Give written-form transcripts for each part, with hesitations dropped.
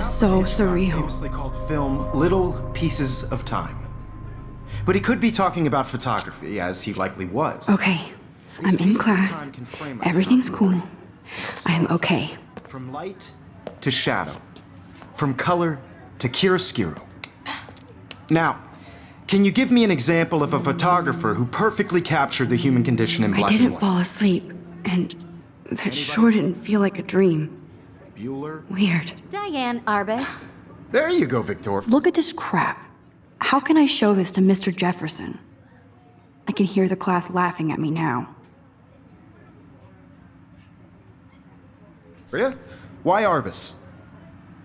So surreal. Famously called film Little Pieces of Time. But he could be talking about photography, as he likely was. Okay, I'm in class. Everything's cool. I am okay. From light to shadow. From color to chiaroscuro. Now, can you give me an example of a photographer who perfectly captured the human condition in black and white? I didn't fall asleep, and that sure didn't feel like a dream. Bueller? Weird. Diane Arbus. There you go, Victor. Look at this crap. How can I show this to Mr. Jefferson? I can hear the class laughing at me now. Rhea? Why Arbus?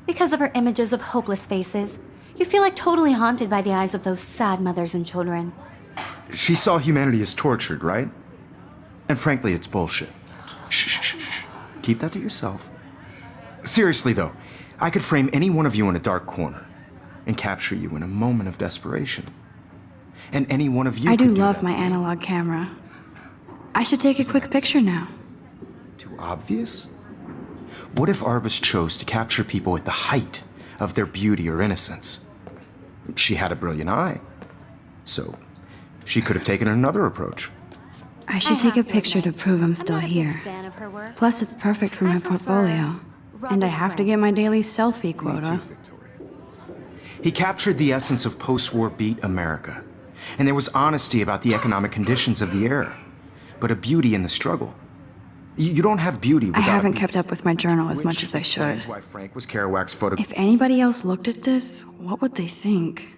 Because of her images of hopeless faces, you feel like totally haunted by the eyes of those sad mothers and children. She saw humanity as tortured, right? And frankly, it's bullshit. Shh, shh, shh, shh. Keep that to yourself. Seriously, though, I could frame any one of you in a dark corner and capture you in a moment of desperation. And any one of you I could do love that my to me. analog camera. I should take a quick picture now. Too obvious? What if Arbus chose to capture people at the height of their beauty or innocence? She had a brilliant eye, so she could have taken another approach. I should take a picture to prove I'm still here. Plus, it's perfect for my portfolio. And I have to get my daily selfie quota. He captured the essence of post-war beat America. And there was honesty about the economic conditions of the era. But a beauty in the struggle. You don't have beauty without... I haven't kept up with my journal as much as I should. Why Frank was Kerouac's photo... If anybody else looked at this, what would they think?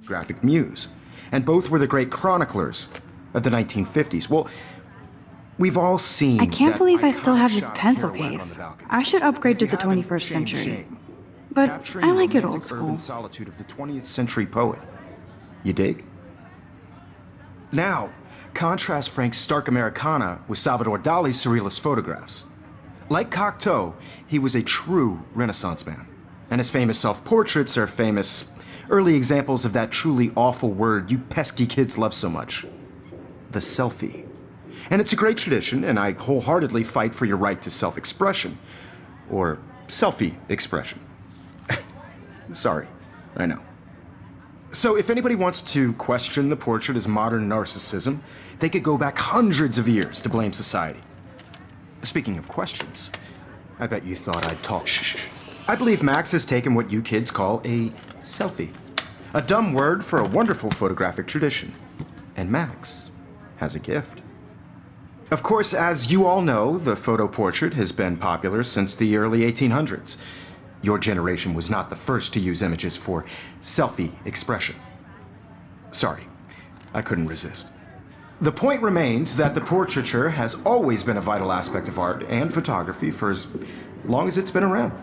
graphic muse. And both were the great chroniclers of the 1950s. Well, we've all seen. I can't that believe I still have this iconic pencil pirouette on the case. balcony. I should upgrade to If you the haven't, 21st shame, century. shame. But Capturing I like it romantic old school. urban solitude of the 20th century poet. You dig? Now, contrast Frank's stark Americana with Salvador Dali's surrealist photographs. Like Cocteau, he was a true Renaissance man, and his famous self-portraits are famous early examples of that truly awful word you pesky kids love so much, the selfie. And it's a great tradition, and I wholeheartedly fight for your right to self-expression, or selfie expression. Sorry, I know. So if anybody wants to question the portrait as modern narcissism, they could go back hundreds of years to blame society. Speaking of questions, I bet you thought I'd talk. Shh. I believe Max has taken what you kids call a selfie. A dumb word for a wonderful photographic tradition. And Max has a gift. Of course, as you all know, the photo portrait has been popular since the early 1800s. Your generation was not the first to use images for selfie expression. Sorry, I couldn't resist. The point remains that the portraiture has always been a vital aspect of art and photography for as long as it's been around.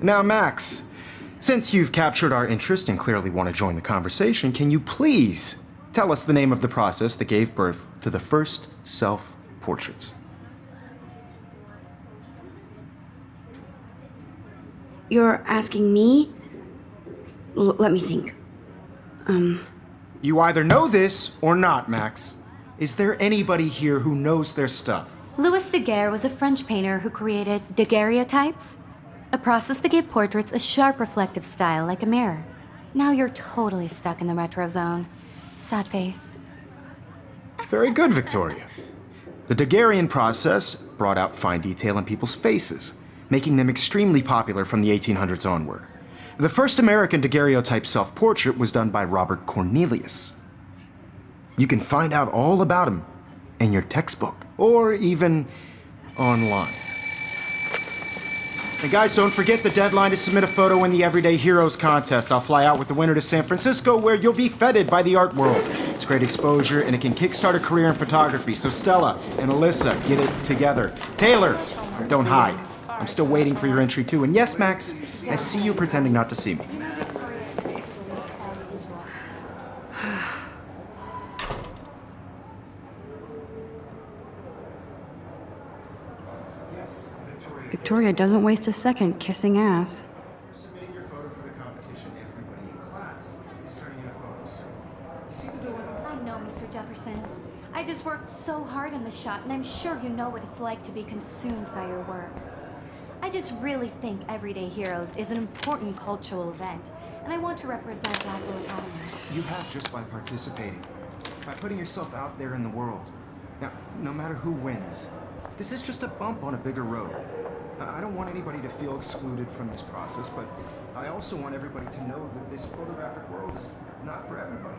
Now, Max, since you've captured our interest and clearly want to join the conversation, can you please tell us the name of the process that gave birth to the first self-portraits? You're asking me? Let me think. You either know this or not, Max. Is there anybody here who knows their stuff? Louis Daguerre was a French painter who created daguerreotypes, a process that gave portraits a sharp reflective style like a mirror. Now you're totally stuck in the retro zone. Sad face. Very good, Victoria. The Daguerrean process brought out fine detail in people's faces, making them extremely popular from the 1800s onward. The first American daguerreotype self-portrait was done by Robert Cornelius. You can find out all about him in your textbook, or even online. And guys, don't forget the deadline to submit a photo in the Everyday Heroes contest. I'll fly out with the winner to San Francisco, where you'll be feted by the art world. It's great exposure, and it can kickstart a career in photography. So Stella and Alyssa, get it together. Taylor, don't hide. I'm still waiting for your entry too. And yes, Max, I see you pretending not to see me. Victoria doesn't waste a second kissing ass. Submitting your photo for the competition, everybody in class is turning in a photo. So, you see the dilemma? I know, Mr. Jefferson. I just worked so hard on the shot, and I'm sure you know what it's like to be consumed by your work. I just really think Everyday Heroes is an important cultural event, and I want to represent Blackwell Academy. You have just by participating, by putting yourself out there in the world. Now, no matter who wins, this is just a bump on a bigger road. I don't want anybody to feel excluded from this process, but I also want everybody to know that this photographic world is not for everybody.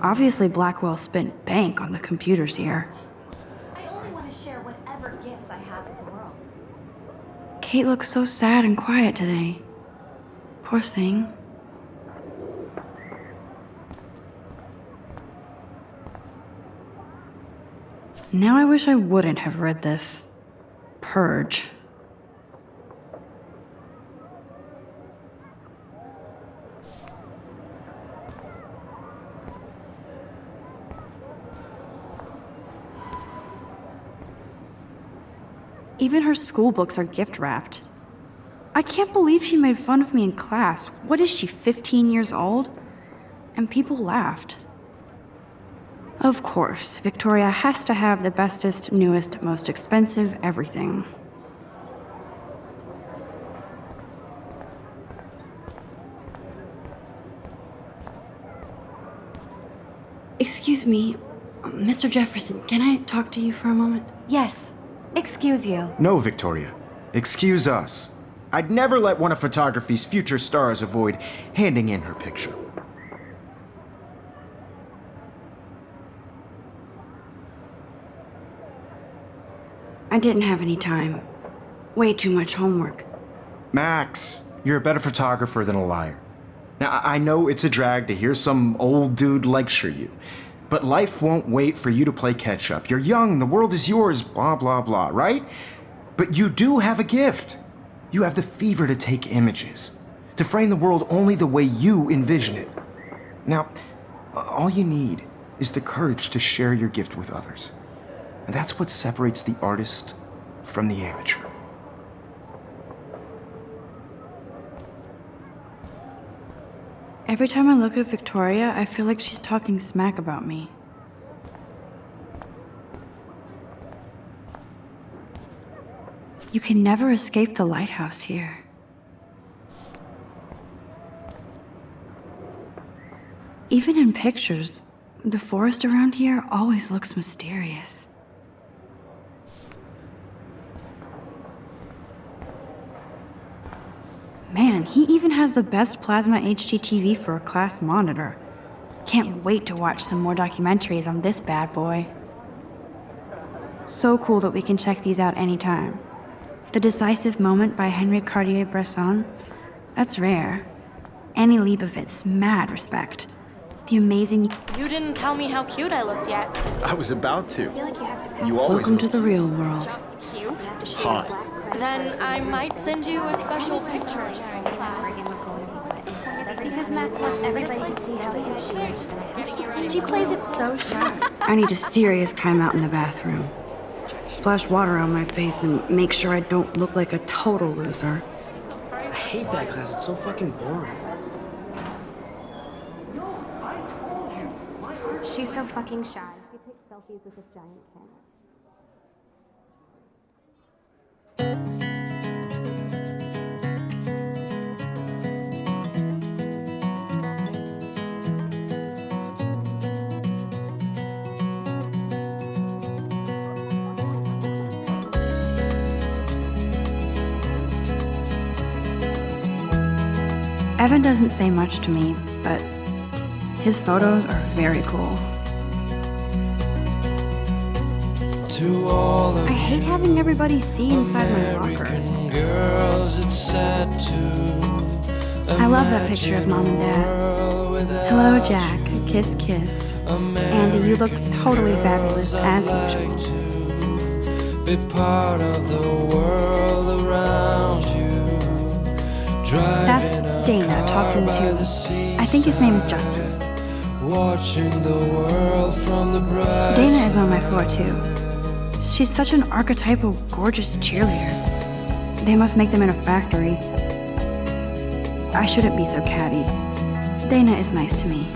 Obviously, Blackwell spent bank on the computers here. I only want to share whatever gifts I have with the world. Kate looks so sad and quiet today. Poor thing. Now I wish I wouldn't have read this. Purge. Even her school books are gift wrapped. I can't believe she made fun of me in class. What is she, 15 years old? And people laughed. Of course, Victoria has to have the bestest, newest, most expensive everything. Excuse me, Mr. Jefferson, can I talk to you for a moment? Yes. Excuse you. No, Victoria. Excuse us. I'd never let one of photography's future stars avoid handing in her picture. I didn't have any time. Way too much homework. Max, you're a better photographer than a liar. Now, I know it's a drag to hear some old dude lecture you, but life won't wait for you to play catch-up. You're young, the world is yours, blah, blah, blah, right? But you do have a gift. You have the fever to take images, to frame the world only the way you envision it. Now, all you need is the courage to share your gift with others. And that's what separates the artist from the amateur. Every time I look at Victoria, I feel like she's talking smack about me. You can never escape the lighthouse here. Even in pictures, the forest around here always looks mysterious. Man, he even has the best plasma HD TV for a class monitor. Can't wait to watch some more documentaries on this bad boy. So cool that we can check these out anytime. The Decisive Moment by Henry Cartier-Bresson, that's rare. Annie Leibovitz, mad respect. The amazing... You didn't tell me how cute I looked yet. I was about to. I feel like you have to pass. You always Welcome to the real world. Just cute. hot. Then I might send you a special picture. Because Max wants everybody to see how hip she is. She plays it so shy. I need a serious timeout in the bathroom. Splash water on my face and make sure I don't look like a total loser. I hate that class. It's so fucking boring. She's so fucking shy. She takes selfies with this giant camera. Evan doesn't say much to me, but his photos are very cool. To all of I hate having everybody see inside my locker. American girls, it's sad to I love that picture of Mom and Dad. Hello, Jack. Kiss, kiss. Andy, you look totally fabulous, as usual. be part of the world around you. That's Dana talking to... I think his name is Justin. Watching the world from the bright. Dana is on my floor, too. She's such an archetypal, gorgeous cheerleader. They must make them in a factory. I shouldn't be so catty. Dana is nice to me.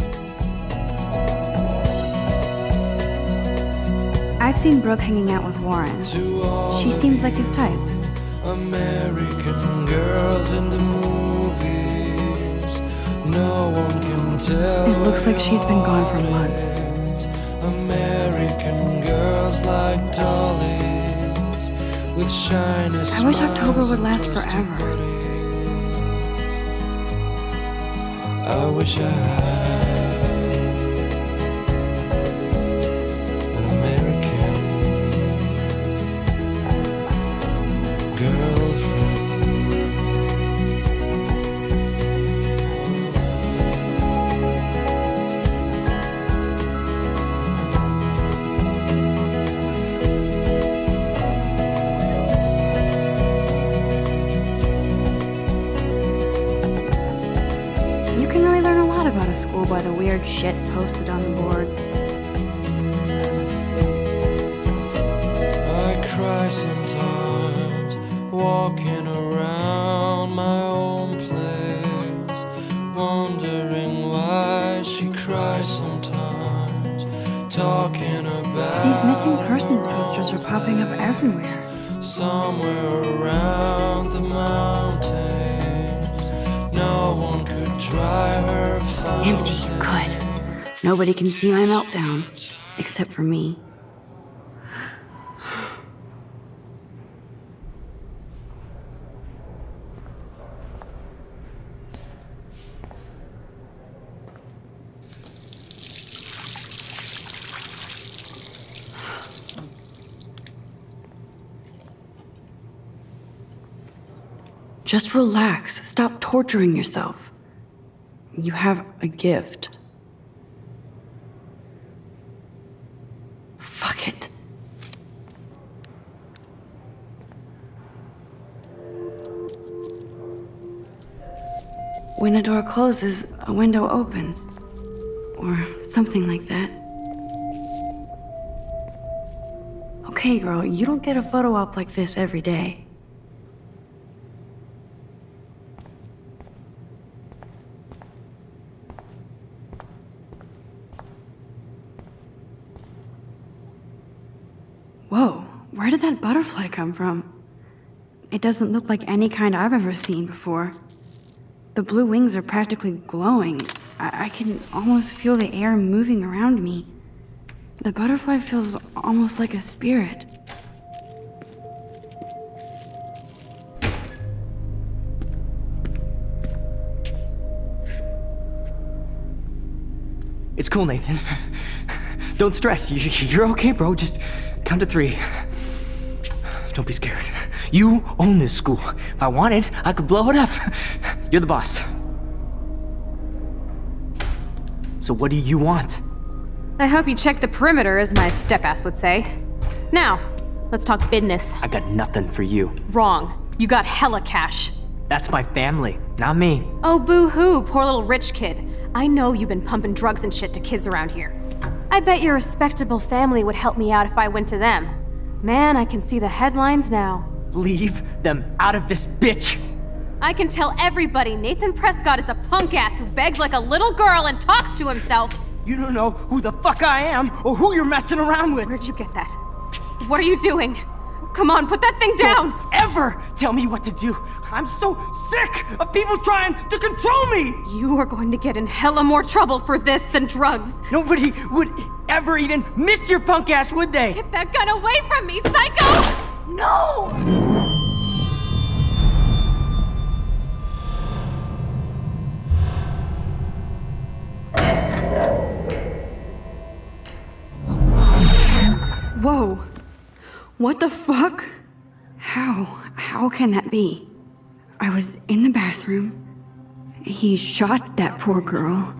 I've seen Brooke hanging out with Warren. She seems like his type. American girls in the movies. No one can tell. It looks like she's been gone for months. American girls like dollies with shiny I wish October would last smiles to forever. pretty. I wish I had an American girlfriend. You can really learn a lot about a school by the weird shit posted on the boards. I cry sometimes, walking around my own place, wondering why she cries sometimes, talking about These missing persons posters are popping up everywhere. somewhere around the mountains. No one could dry her fountain. Empty, good. Nobody can see my meltdown, except for me. Just relax. Stop torturing yourself. You have a gift. Fuck it. When a door closes, a window opens. Or something like that. Okay, girl, you don't get a photo op like this every day. Whoa, where did that butterfly come from? It doesn't look like any kind I've ever seen before. The blue wings are practically glowing. I can almost feel the air moving around me. The butterfly feels almost like a spirit. It's cool, Nathan. Don't stress. You're okay, bro. Just count to 3. Don't be scared. You own this school. If I wanted, I could blow it up. You're the boss. So what do you want? I hope you checked the perimeter, as my step-ass would say. Now, let's talk business. I got nothing for you. Wrong. You got hella cash. That's my family, not me. Oh, boo-hoo, poor little rich kid. I know you've been pumping drugs and shit to kids around here. I bet your respectable family would help me out if I went to them. Man, I can see the headlines now. Leave them out of this bitch! I can tell everybody Nathan Prescott is a punk ass who begs like a little girl and talks to himself. You don't know who the fuck I am or who you're messing around with. Where'd you get that? What are you doing? Come on, put that thing down! Don't ever tell me what to do. I'm so sick of people trying to control me! You are going to get in hella more trouble for this than drugs. Nobody would ever even miss your punk ass, would they? Get that gun away from me, psycho! No! Whoa. What the fuck? How can that be? I was in the bathroom. He shot that poor girl.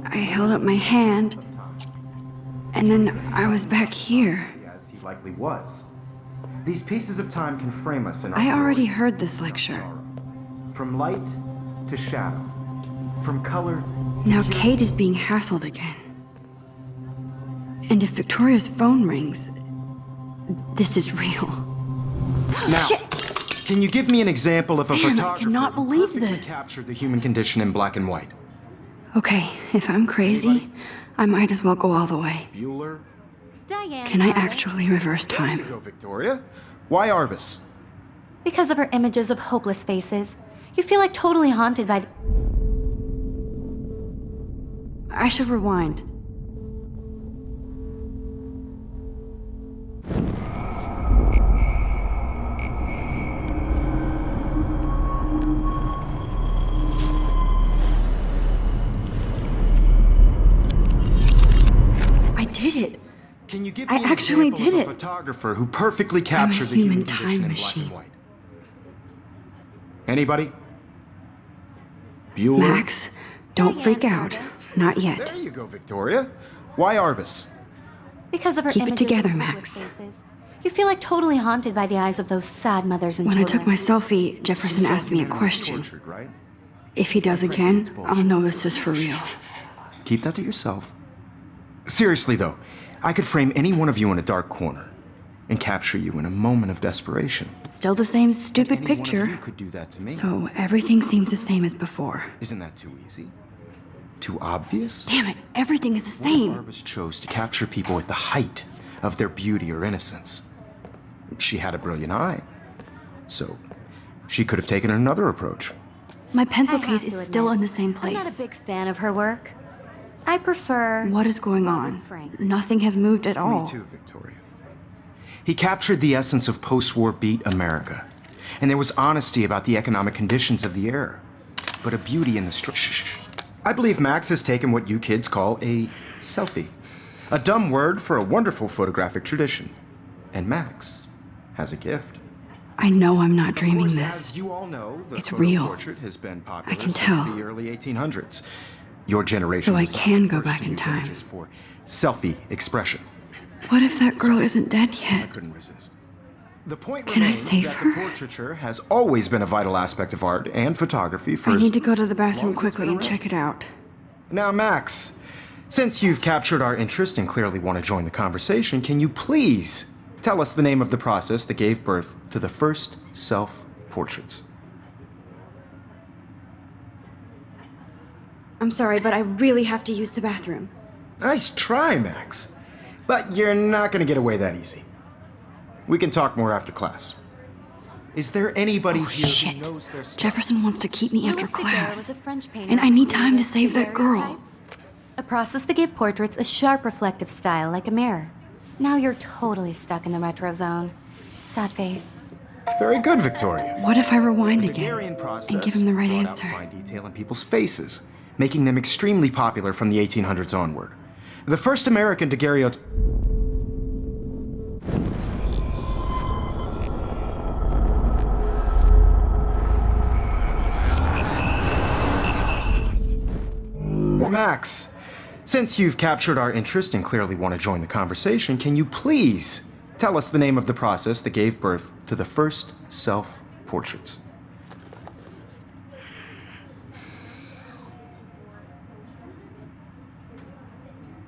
I held up my hand. And then I was back here. As he likely was. These pieces of time can frame us in our I already glory heard this and lecture. sorrow. From light to shadow. From color Now Kate is being hassled again. And if Victoria's phone rings, this is real. Now, Shit! can you give me an example of a Damn, I photographer cannot who believe perfectly this. captured the human condition in black and white? Okay, if I'm crazy, I might as well go all the way. Bueller? Diane. Can I Arbus. actually reverse There you time? go, Victoria. Why Arbus? Because of her images of hopeless faces. You feel like totally haunted by the... I should rewind. I did it. Can you give I me an actually example did of a it. photographer who perfectly captured the human human condition time in black machine. and white? Anybody? Bueller? Max, don't Diane freak out. Arbus. Not yet. There you go, Victoria. Why Arbus? Because of her Keep it images together, of Max. hopeless faces. You feel like totally haunted by the eyes of those sad mothers and When I children. took my selfie, Jefferson She asked saw me a humanity question. tortured, right? If he does again, I'll know this is for real. Keep that to yourself. Seriously, though, I could frame any one of you in a dark corner and capture you in a moment of desperation. Still the same stupid Any one of picture. you could do that to me. So everything seems the same as before. Isn't that too easy? Too obvious? Damn it, everything is the What if same. Arbus chose to capture people at the height of their beauty or innocence? She had a brilliant eye, so she could have taken another approach. My pencil I have case to is admit, still in the same I'm not a place. big fan of her work. I prefer... What is going on? Frank. Nothing has moved at all. Me too, Victoria. He captured the essence of post-war beat America, and there was honesty about the economic conditions of the era, but a beauty in the Shh. I believe Max has taken what you kids call a selfie, a dumb word for a wonderful photographic tradition, and Max has a gift. I know I'm not dreaming Of course, this. as you all know, the It's photo real. portrait has been popular I can since tell. the early 1800s. Your generation So I was not can the go first back to in use time. images for selfie expression. What if that girl isn't dead I yet? couldn't resist. The point Can I remains save that her? the portraiture has always been a vital aspect of art and photography for I as need to go to the bathroom long as it's quickly been and around. check it out. Now, Max, since you've captured our interest and clearly want to join the conversation, can you please tell us the name of the process that gave birth to the first self-portraits? I'm sorry, but I really have to use the bathroom. Nice try, Max. But you're not going to get away that easy. We can talk more after class. Is there anybody Oh, here shit. who knows their stuff? Jefferson wants to keep me after Louis Daguerre class. was a French painter And I need who time to created save that girl. daguerreotypes, a process that gave portraits a sharp reflective style like a mirror. Now you're totally stuck in the retro zone. Sad face. Very good, Victoria. What if I rewind The again Daguerrean process and give him the right brought out answer? fine detail in people's faces, making them extremely popular from the 1800s onward. The first American daguerreotype. Max, since you've captured our interest and clearly want to join the conversation, can you please tell us the name of the process that gave birth to the first self-portraits?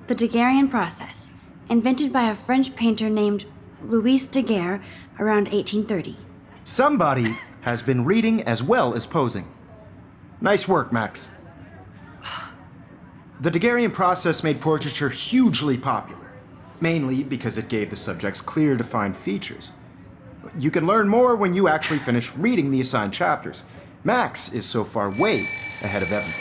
The Daguerrean process, invented by a French painter named Louis Daguerre around 1830. Somebody has been reading as well as posing. Nice work, Max. The Daguerrean process made portraiture hugely popular, mainly because it gave the subjects clear, defined features. You can learn more when you actually finish reading the assigned chapters. Max is so far way ahead of Evan.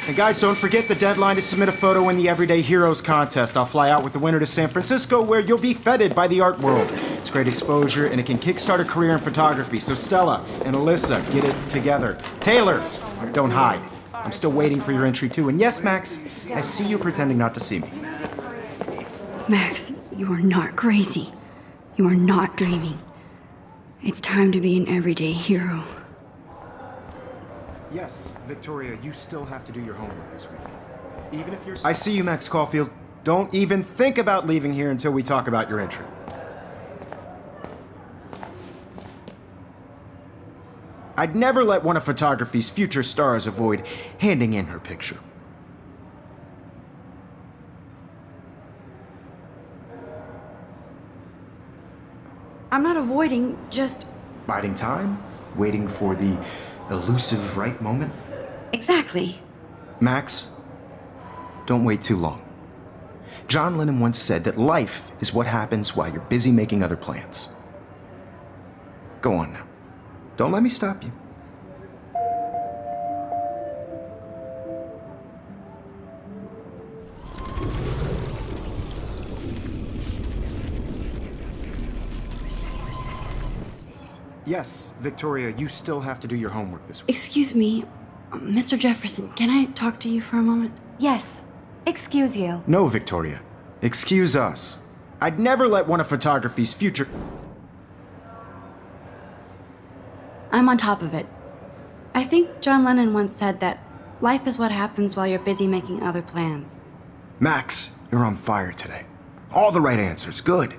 And guys, don't forget the deadline to submit a photo in the Everyday Heroes contest. I'll fly out with the winner to San Francisco, where you'll be feted by the art world. It's great exposure, and it can kickstart a career in photography. So Stella and Alyssa, get it together. Taylor, don't hide. I'm still waiting for your entry too. And yes, Max, I see you pretending not to see me. Max, you are not crazy. You are not dreaming. It's time to be an everyday hero. Yes, Victoria, you still have to do your homework this week. Even if you're... I see you, Max Caulfield. Don't even think about leaving here until we talk about your entry. I'd never let one of photography's future stars avoid handing in her picture. I'm not avoiding, just... Biding time, waiting for the elusive right moment. Exactly. Max, don't wait too long. John Lennon once said that life is what happens while you're busy making other plans. Go on now. Don't let me stop you. Yes, Victoria, you still have to do your homework this week. Excuse me, Mr. Jefferson, can I talk to you for a moment? Yes. Excuse you. No, Victoria. Excuse us. I'd never let one of photography's future... I'm on top of it. I think John Lennon once said that life is what happens while you're busy making other plans. Max, you're on fire today. All the right answers. Good.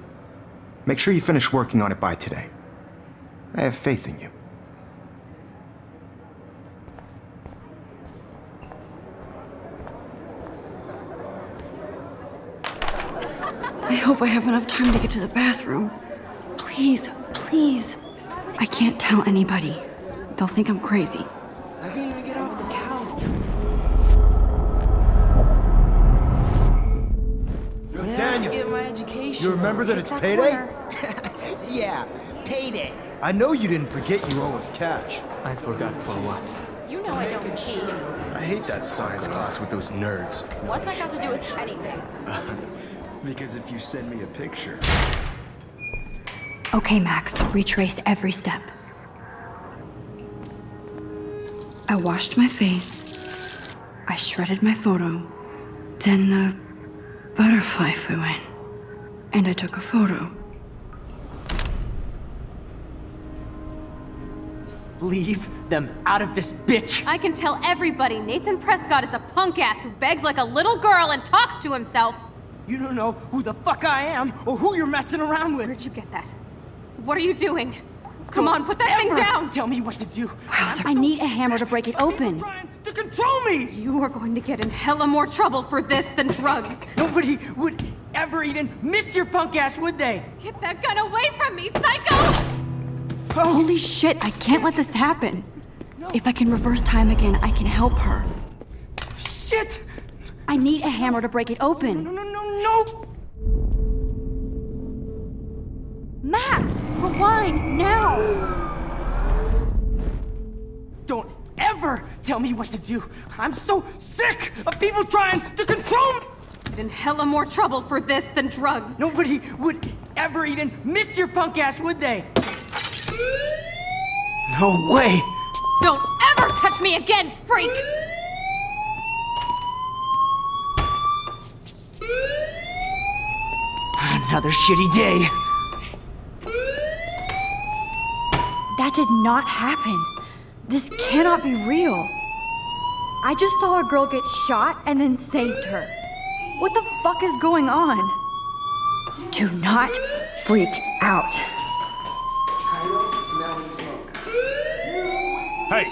Make sure you finish working on it by today. I have faith in you. I hope I have enough time to get to the bathroom. Please, please. I can't tell anybody. They'll think I'm crazy. I can't even get off the couch. Daniel, Get my education. you remember that it's payday? Yeah, payday. I know you didn't forget you owe us cash. I forgot for what? You know I don't cheat. I hate that science class with those nerds. What's that got to do with anything? Because if you send me a picture... Okay, Max, retrace every step. I washed my face. I shredded my photo. Then the butterfly flew in. And I took a photo. Leave them out of this, bitch! I can tell everybody Nathan Prescott is a punk ass who begs like a little girl and talks to himself. You don't know who the fuck I am or who you're messing around with. Where'd you get that? What are you doing? Come on, put that thing down! Tell me what to do. I need a hammer to break it open. Trying to control me! You are going to get in hella more trouble for this than drugs. Nobody would ever even miss your punk ass, would they? Get that gun away from me, psycho! Holy shit, I can't let this happen. If I can reverse time again, I can help her. Shit! I need a hammer to break it open. No! Max, rewind, now! Don't ever tell me what to do. I'm so sick of people trying to control me! Get in hella more trouble for this than drugs. Nobody would ever even miss your punk ass, would they? No way! Don't ever touch me again, freak! Another shitty day. That did not happen. This cannot be real. I just saw a girl get shot and then saved her. What the fuck is going on? Do not freak out. Hey,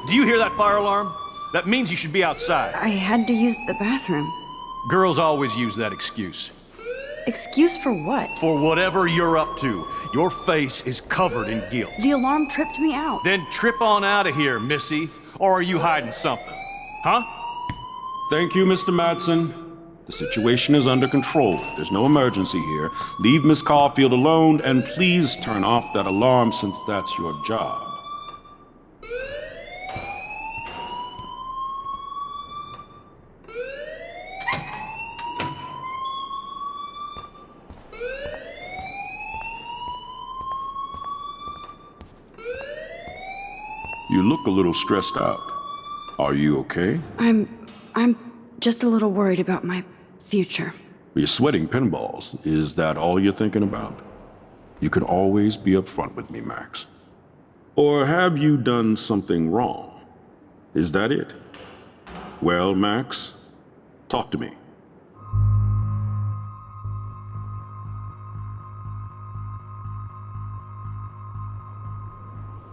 do you hear that fire alarm? That means you should be outside. I had to use the bathroom. Girls always use that excuse. Excuse for what? For whatever you're up to, your face is covered in guilt. The alarm tripped me out. Then trip on out of here, Missy. Or are you hiding something? Huh? Thank you, Mr. Madsen. The situation is under control. There's no emergency here. Leave Miss Caulfield alone, and please turn off that alarm since that's your job. You look a little stressed out. Are you okay? I'm just a little worried about my future. You're sweating pinballs. Is that all you're thinking about? You can always be upfront with me, Max. Or have you done something wrong? Is that it? Well, Max, talk to me.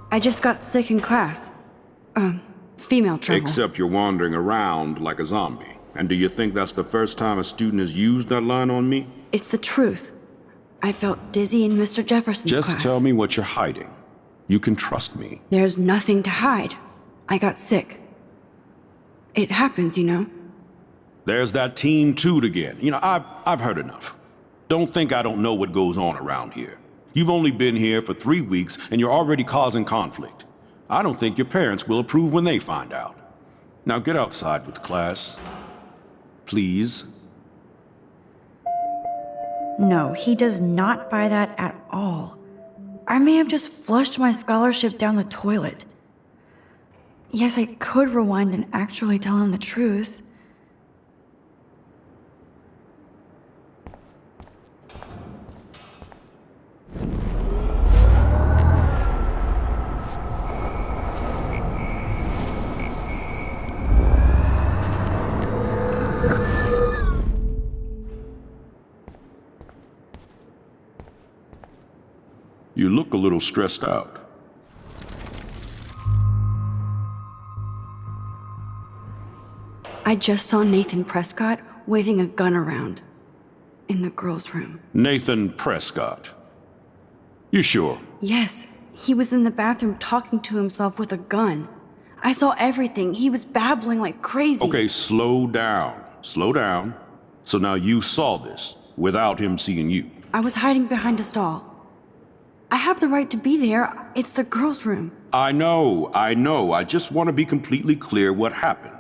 I just got sick in class. Female trouble. Except you're wandering around like a zombie. And do you think that's the first time a student has used that line on me? It's the truth. I felt dizzy in Mr. Jefferson's class. Just tell me what you're hiding. You can trust me. There's nothing to hide. I got sick. It happens, you know. There's that Team Toot again. You know, I've heard enough. Don't think I don't know what goes on around here. You've only been here for 3 weeks, and you're already causing conflict. I don't think your parents will approve when they find out. Now get outside with class. Please. No, he does not buy that at all. I may have just flushed my scholarship down the toilet. Yes, I could rewind and actually tell him the truth. You look a little stressed out. I just saw Nathan Prescott waving a gun around in the girls' room. Nathan Prescott. You sure? Yes, he was in the bathroom talking to himself with a gun. I saw everything. He was babbling like crazy. Okay, slow down. Slow down. So now you saw this without him seeing you. I was hiding behind a stall. I have the right to be there. It's the girls' room. I know. I just want to be completely clear what happened.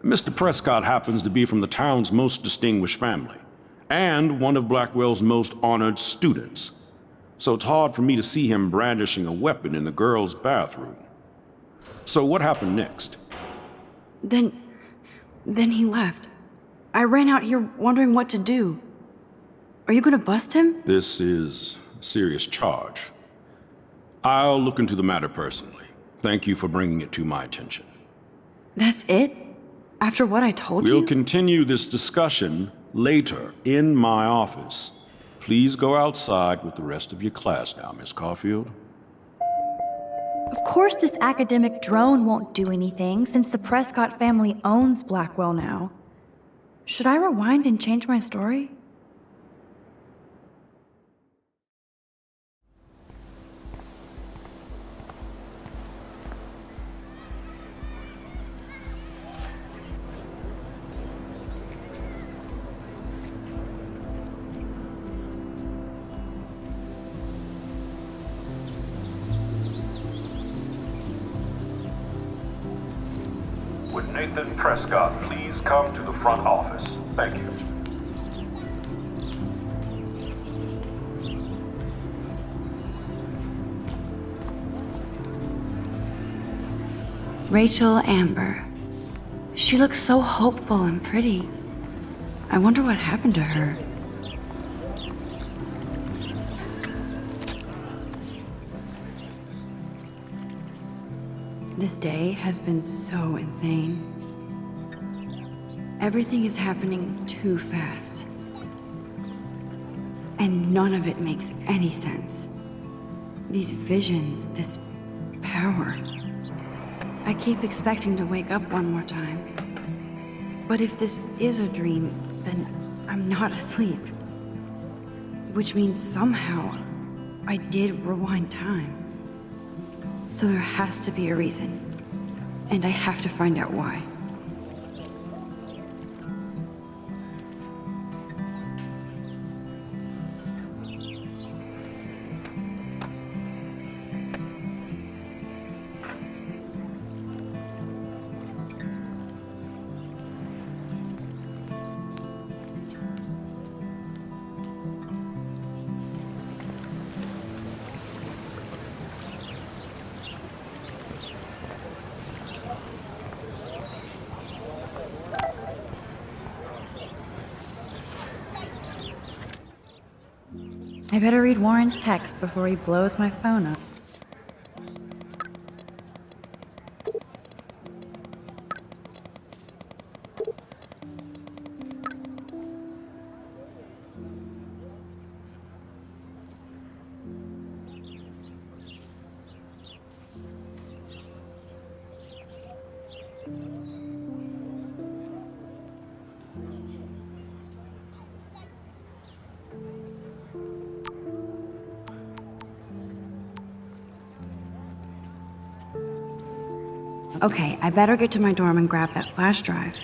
Mr. Prescott happens to be from the town's most distinguished family, and one of Blackwell's most honored students. So it's hard for me to see him brandishing a weapon in the girls' bathroom. So what happened next? Then he left. I ran out here wondering what to do. Are you gonna bust him? This is a serious charge. I'll look into the matter personally. Thank you for bringing it to my attention. That's it? After what I told you? We'll continue this discussion later in my office. Please go outside with the rest of your class now, Miss Caulfield. Of course this academic drone won't do anything, since the Prescott family owns Blackwell now. Should I rewind and change my story? Would Nathan Prescott please come to the front office? Thank you. Rachel Amber. She looks so hopeful and pretty. I wonder what happened to her. This day has been so insane. Everything is happening too fast. And none of it makes any sense. These visions, this power. I keep expecting to wake up one more time. But if this is a dream, then I'm not asleep. Which means somehow I did rewind time. So there has to be a reason. And I have to find out why. I better read Warren's text before he blows my phone up. Okay, I better get to my dorm and grab that flash drive.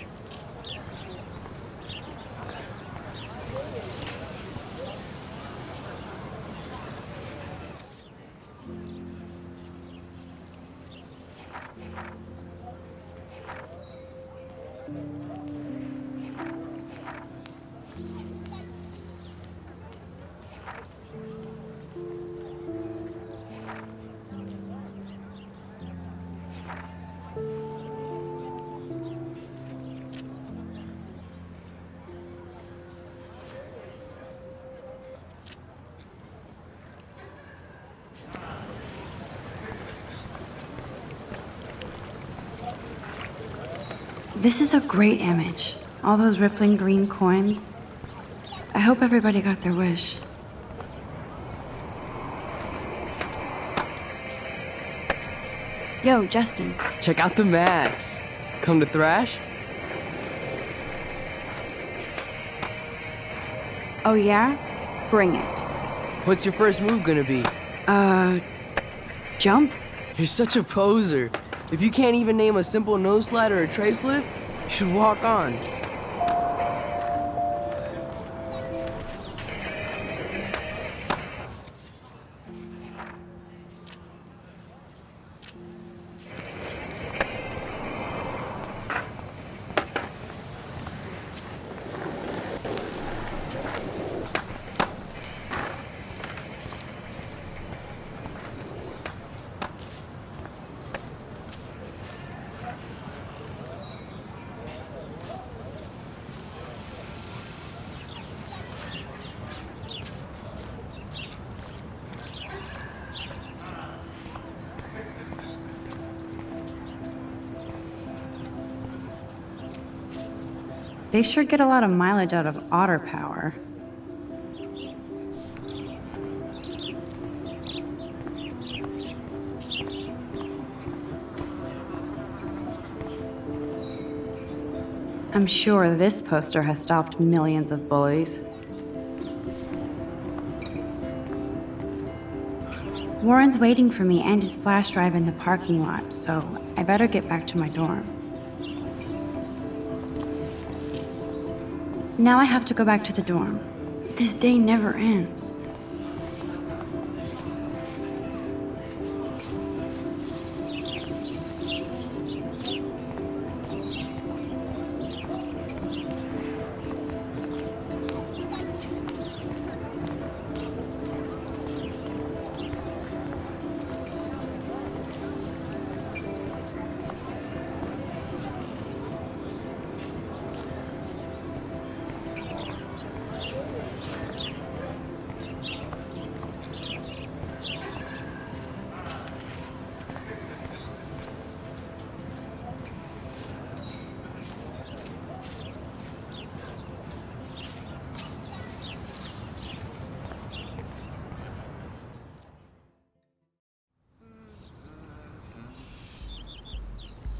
This is a great image. All those rippling green coins. I hope everybody got their wish. Yo, Justin. Check out the mats. Come to thrash? Oh yeah? Bring it. What's your first move gonna be? Jump? You're such a poser. If you can't even name a simple nose slide or a tray flip, you should walk on. They sure get a lot of mileage out of otter power. I'm sure this poster has stopped millions of bullies. Warren's waiting for me and his flash drive in the parking lot, so I better get back to my dorm. Now I have to go back to the dorm. This day never ends.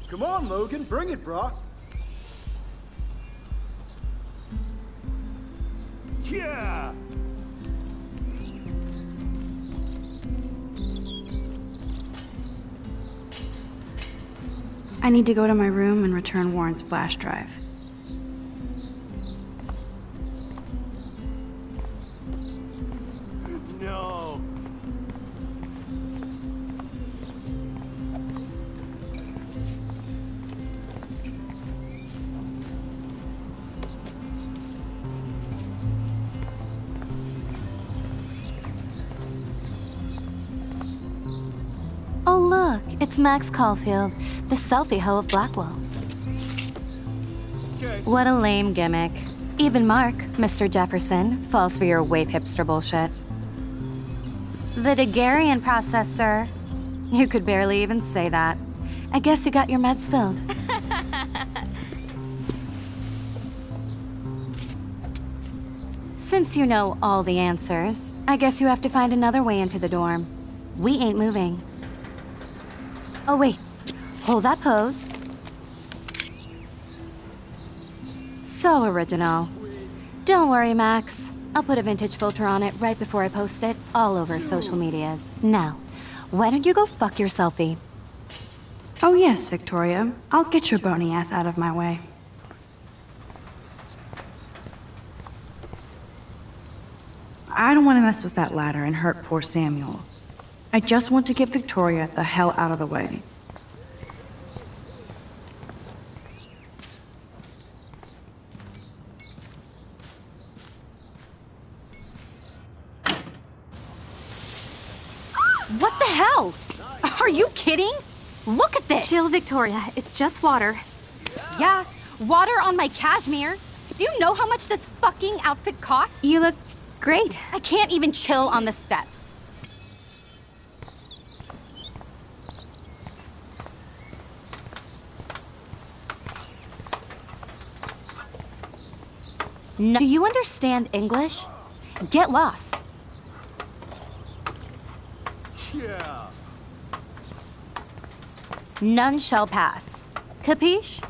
Come on, Logan, bring it, brah. Yeah! I need to go to my room and return Warren's flash drive. No! Oh look, it's Max Caulfield, the selfie hoe of Blackwell. Okay. What a lame gimmick. Even Mark, Mr. Jefferson, falls for your wave hipster bullshit. The Daguerrean process, sir. You could barely even say that. I guess you got your meds filled. Since you know all the answers, I guess you have to find another way into the dorm. We ain't moving. Oh wait, hold that pose. So original. Don't worry, Max. I'll put a vintage filter on it right before I post it all over social medias. Now, why don't you go fuck your selfie? Oh yes, Victoria. I'll get your bony ass out of my way. I don't want to mess with that ladder and hurt poor Samuel. I just want to get Victoria the hell out of the way. What the hell? Are you kidding? Look at this! Chill, Victoria. It's just water. Yeah, water on my cashmere. Do you know how much this fucking outfit costs? You look great. I can't even chill on the steps. No. Do you understand English? Get lost. Yeah! None shall pass. Capiche?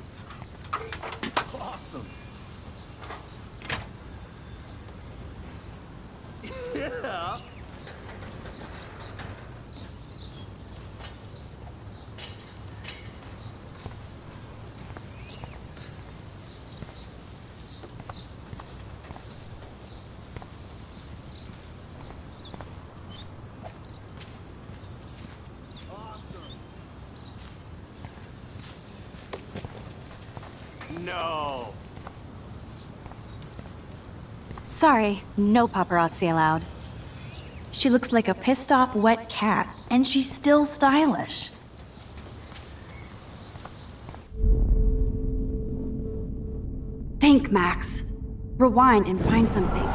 Awesome! Yeah! No! Sorry, no paparazzi allowed. She looks like a pissed off wet cat, and she's still stylish. Think, Max. Rewind and find something.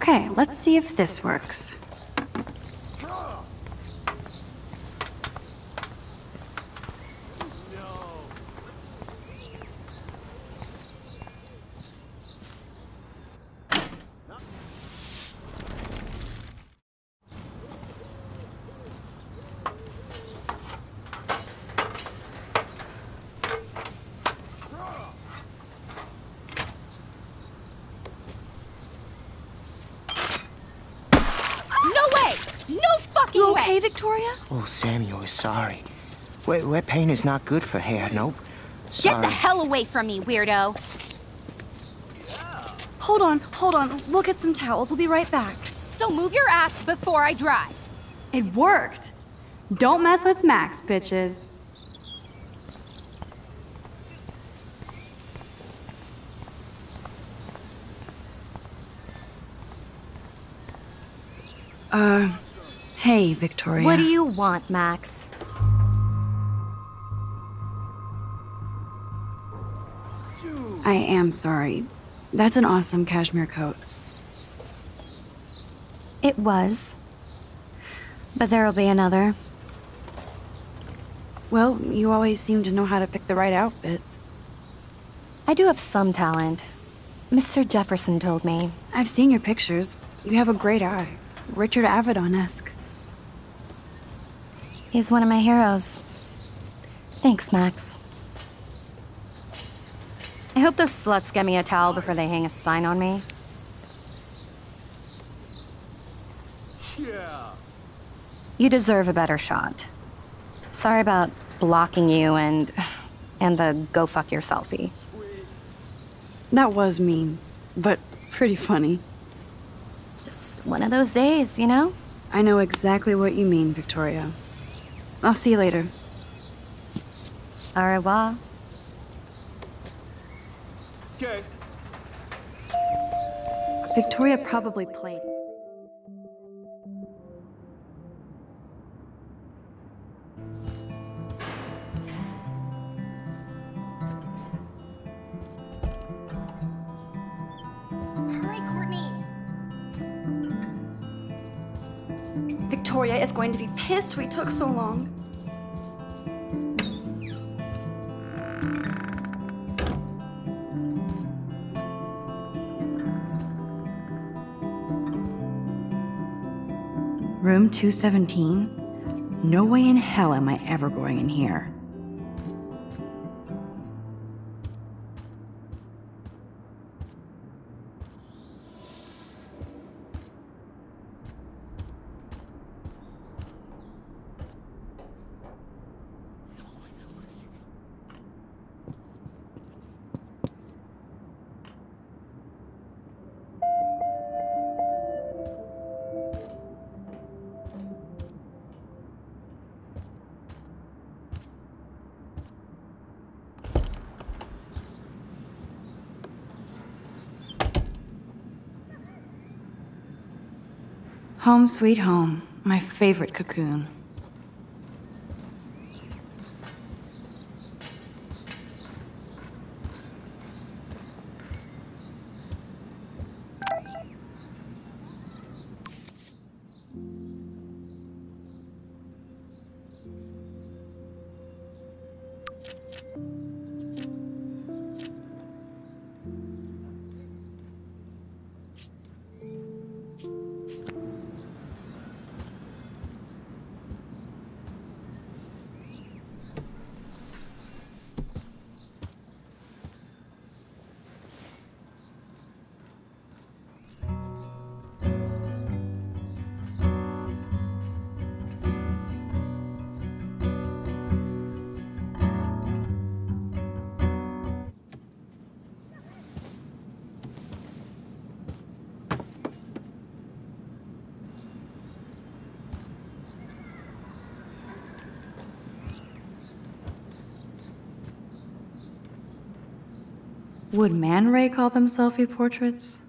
Okay, let's see if this works. You okay, Victoria? Oh, Samuel is sorry. Wet paint is not good for hair, nope. Get the hell away from me, weirdo! Hold on. We'll get some towels. We'll be right back. So move your ass before I drive. It worked. Don't mess with Max, bitches. Hey, Victoria. What do you want, Max? I am sorry. That's an awesome cashmere coat. It was. But there'll be another. Well, you always seem to know how to pick the right outfits. I do have some talent. Mr. Jefferson told me. I've seen your pictures. You have a great eye. Richard Avedon-esque. He's one of my heroes. Thanks, Max. I hope those sluts get me a towel before they hang a sign on me. Yeah. You deserve a better shot. Sorry about blocking you and the go fuck your selfie. That was mean, but pretty funny. Just one of those days, you know? I know exactly what you mean, Victoria. I'll see you later. Au revoir. Okay. Victoria probably played. Hurry, Courtney. Victoria is going to be pissed we took so long. Room 217? No way in hell am I ever going in here. Home sweet home, my favorite cocoon. Would Man Ray call them selfie portraits?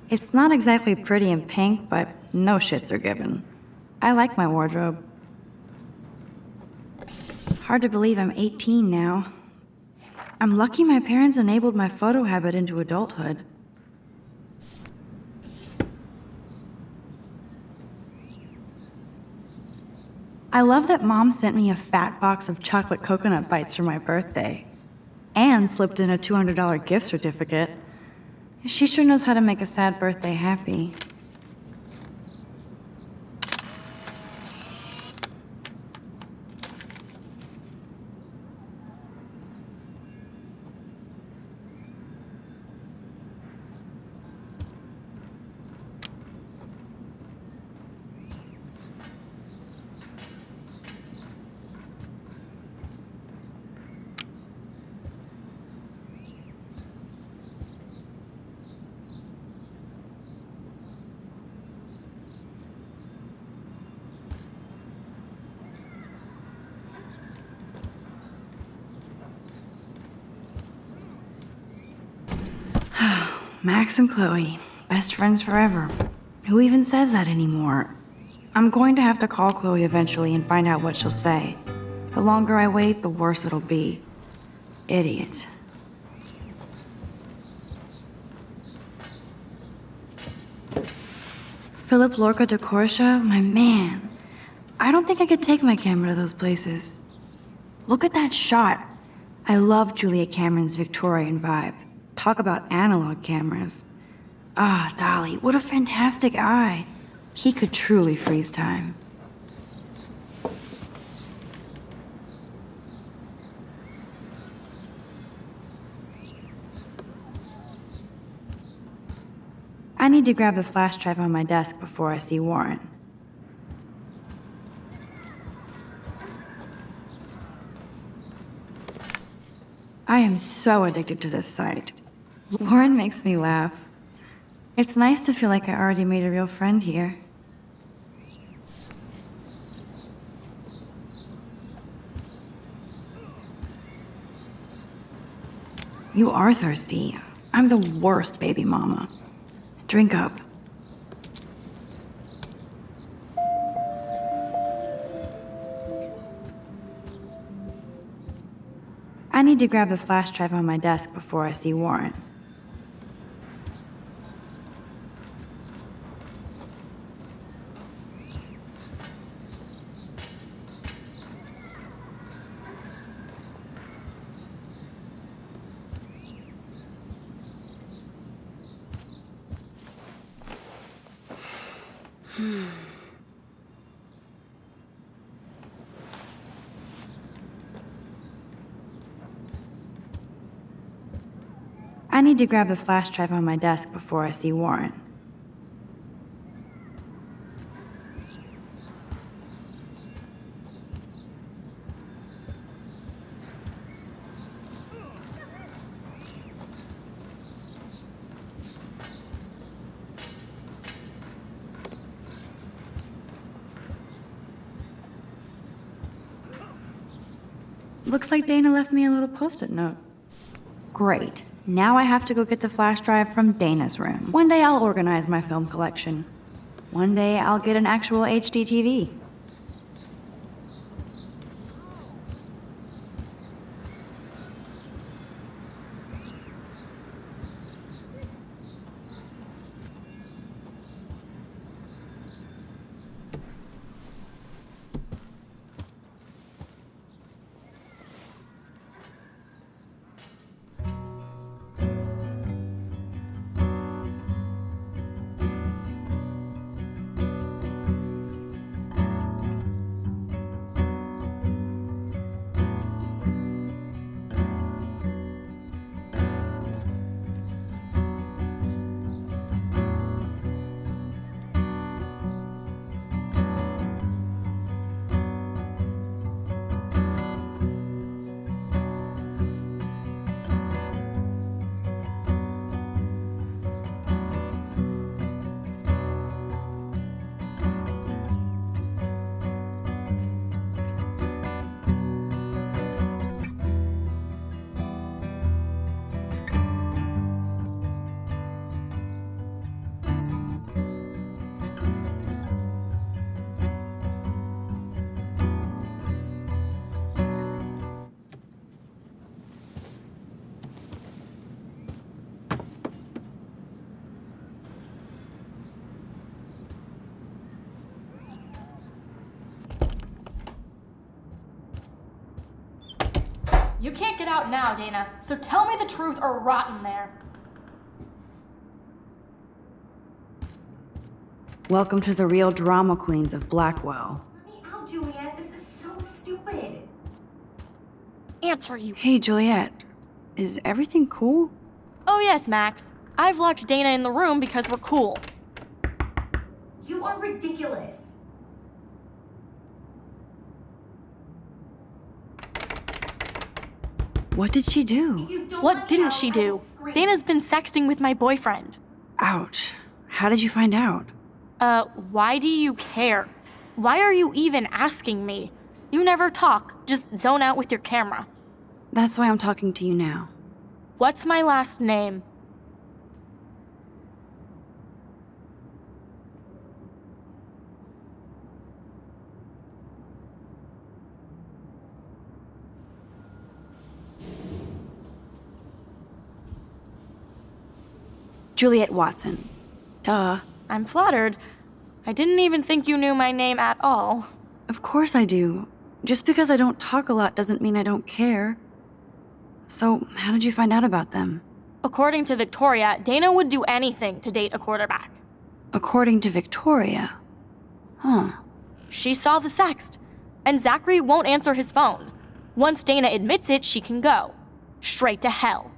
It's not exactly pretty and pink, but no shits are given. I like my wardrobe. It's hard to believe I'm 18 now. I'm lucky my parents enabled my photo habit into adulthood. I love that Mom sent me a fat box of chocolate coconut bites for my birthday, and slipped in a $200 gift certificate. She sure knows how to make a sad birthday happy. Max and Chloe, best friends forever. Who even says that anymore? I'm going to have to call Chloe eventually and find out what she'll say. The longer I wait, the worse it'll be. Idiot. Philip Lorca de Corsia, my man. I don't think I could take my camera to those places. Look at that shot. I love Julia Cameron's Victorian vibe. Talk about analog cameras. Ah, Dolly, what a fantastic eye. He could truly freeze time. I need to grab the flash drive on my desk before I see Warren. I am so addicted to this site. Warren makes me laugh. It's nice to feel like I already made a real friend here. You are thirsty. I'm the worst baby mama. Drink up. I need to grab the flash drive on my desk before I see Warren. I need to grab the flash drive on my desk before I see Warren. Looks like Dana left me a little post-it note. Great. Now I have to go get the flash drive from Dana's room. One day I'll organize my film collection. One day I'll get an actual HD TV. You can't get out now, Dana, so tell me the truth or rot in there. Welcome to the real drama queens of Blackwell. Let me out, Juliet. This is so stupid. Answer, you. Hey, Juliet. Is everything cool? Oh yes, Max. I've locked Dana in the room because we're cool. You are ridiculous. What did she do? What didn't she do? Dana's been sexting with my boyfriend. Ouch. How did you find out? Why do you care? Why are you even asking me? You never talk, just zone out with your camera. That's why I'm talking to you now. What's my last name? Juliet Watson. Duh. I'm flattered. I didn't even think you knew my name at all. Of course I do. Just because I don't talk a lot doesn't mean I don't care. So, how did you find out about them? According to Victoria, Dana would do anything to date a quarterback. According to Victoria? Huh. She saw the sext, and Zachary won't answer his phone. Once Dana admits it, she can go. Straight to hell.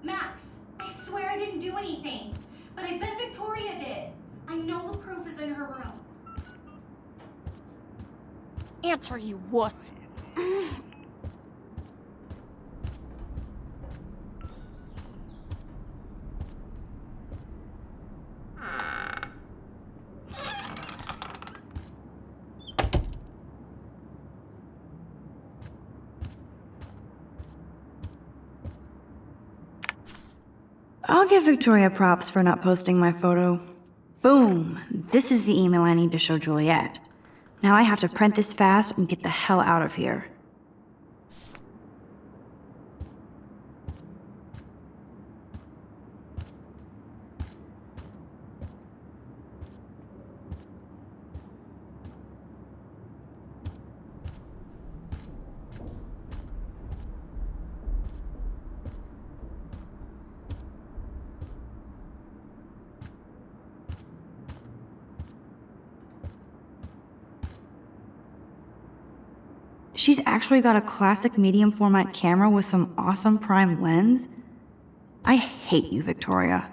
Max, I swear I didn't do anything. But I bet Victoria did. I know the proof is in her room. Answer, you wuss. I'll give Victoria props for not posting my photo. Boom! This is the email I need to show Juliet. Now I have to print this fast and get the hell out of here. She's actually got a classic medium format camera with some awesome prime lens. I hate you, Victoria.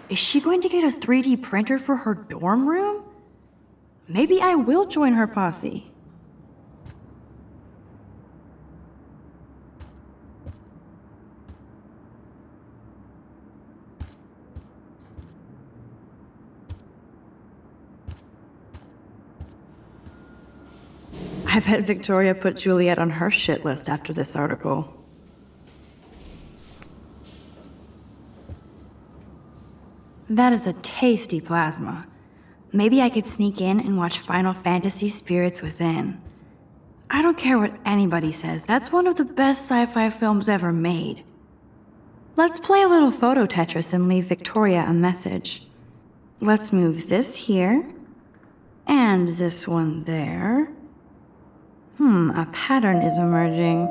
Is she going to get a 3D printer for her dorm room? Maybe I will join her posse. I bet Victoria put Juliet on her shit list after this article. That is a tasty plasma. Maybe I could sneak in and watch Final Fantasy Spirits Within. I don't care what anybody says, that's one of the best sci-fi films ever made. Let's play a little photo Tetris and leave Victoria a message. Let's move this here, and this one there. A pattern is emerging.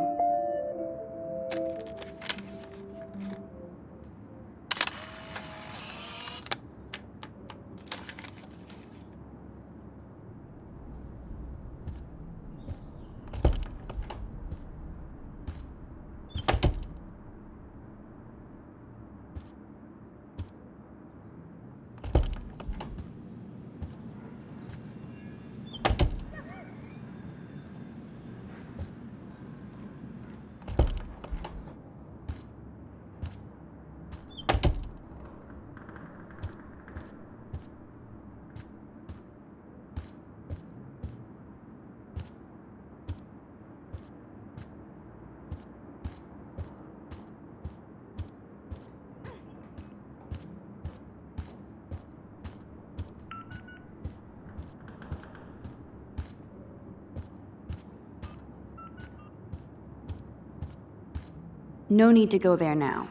No need to go there now.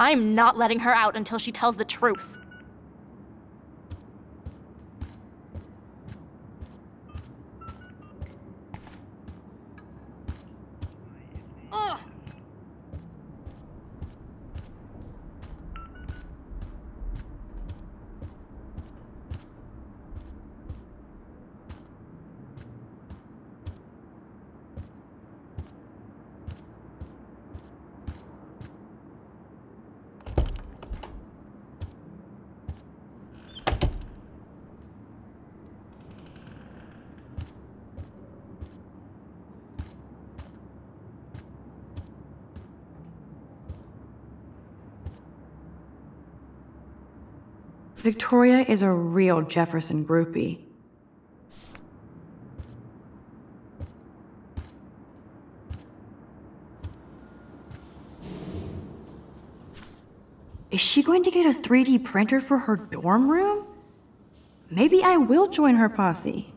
I'm not letting her out until she tells the truth. Ugh. Victoria is a real Jefferson groupie. Is she going to get a 3D printer for her dorm room? Maybe I will join her posse.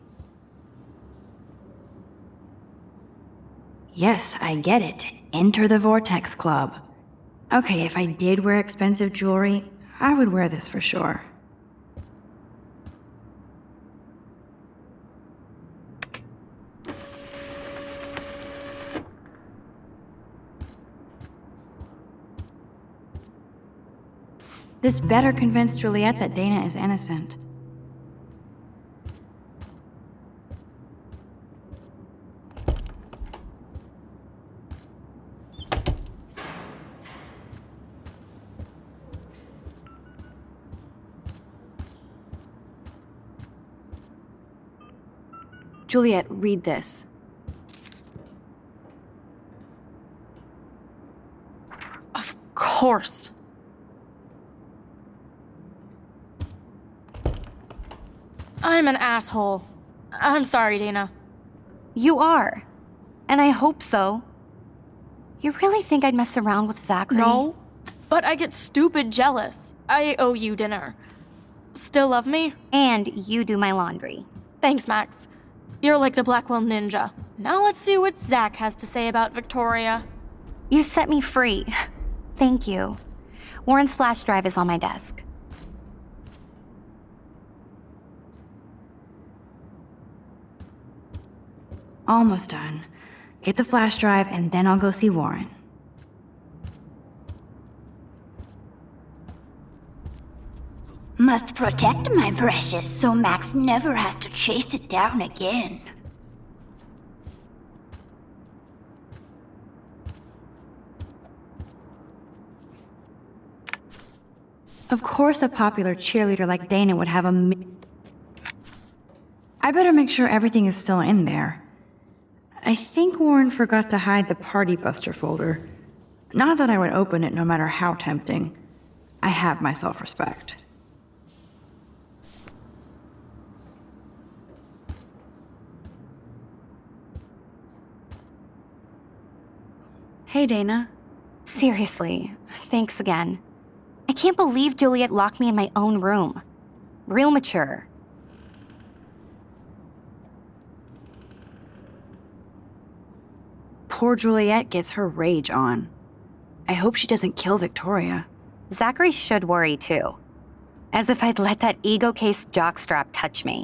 Yes, I get it. Enter the Vortex Club. Okay, if I did wear expensive jewelry, I would wear this for sure. This better convince Juliet that Dana is innocent. Juliet, read this. Of course. I'm an asshole. I'm sorry, Dana. You are. And I hope so. You really think I'd mess around with Zachary? No, but I get stupid jealous. I owe you dinner. Still love me? And you do my laundry. Thanks, Max. You're like the Blackwell Ninja. Now let's see what Zach has to say about Victoria. You set me free. Thank you. Warren's flash drive is on my desk. Almost done. Get the flash drive and then I'll go see Warren. Must protect my precious so Max never has to chase it down again. Of course a popular cheerleader like Dana would have a I better make sure everything is still in there. I think Warren forgot to hide the Party Buster folder. Not that I would open it no matter how tempting. I have my self-respect. Hey, Dana. Seriously, thanks again. I can't believe Juliet locked me in my own room. Real mature. Poor Juliet gets her rage on. I hope she doesn't kill Victoria. Zachary should worry too. As if I'd let that ego-cased jockstrap touch me.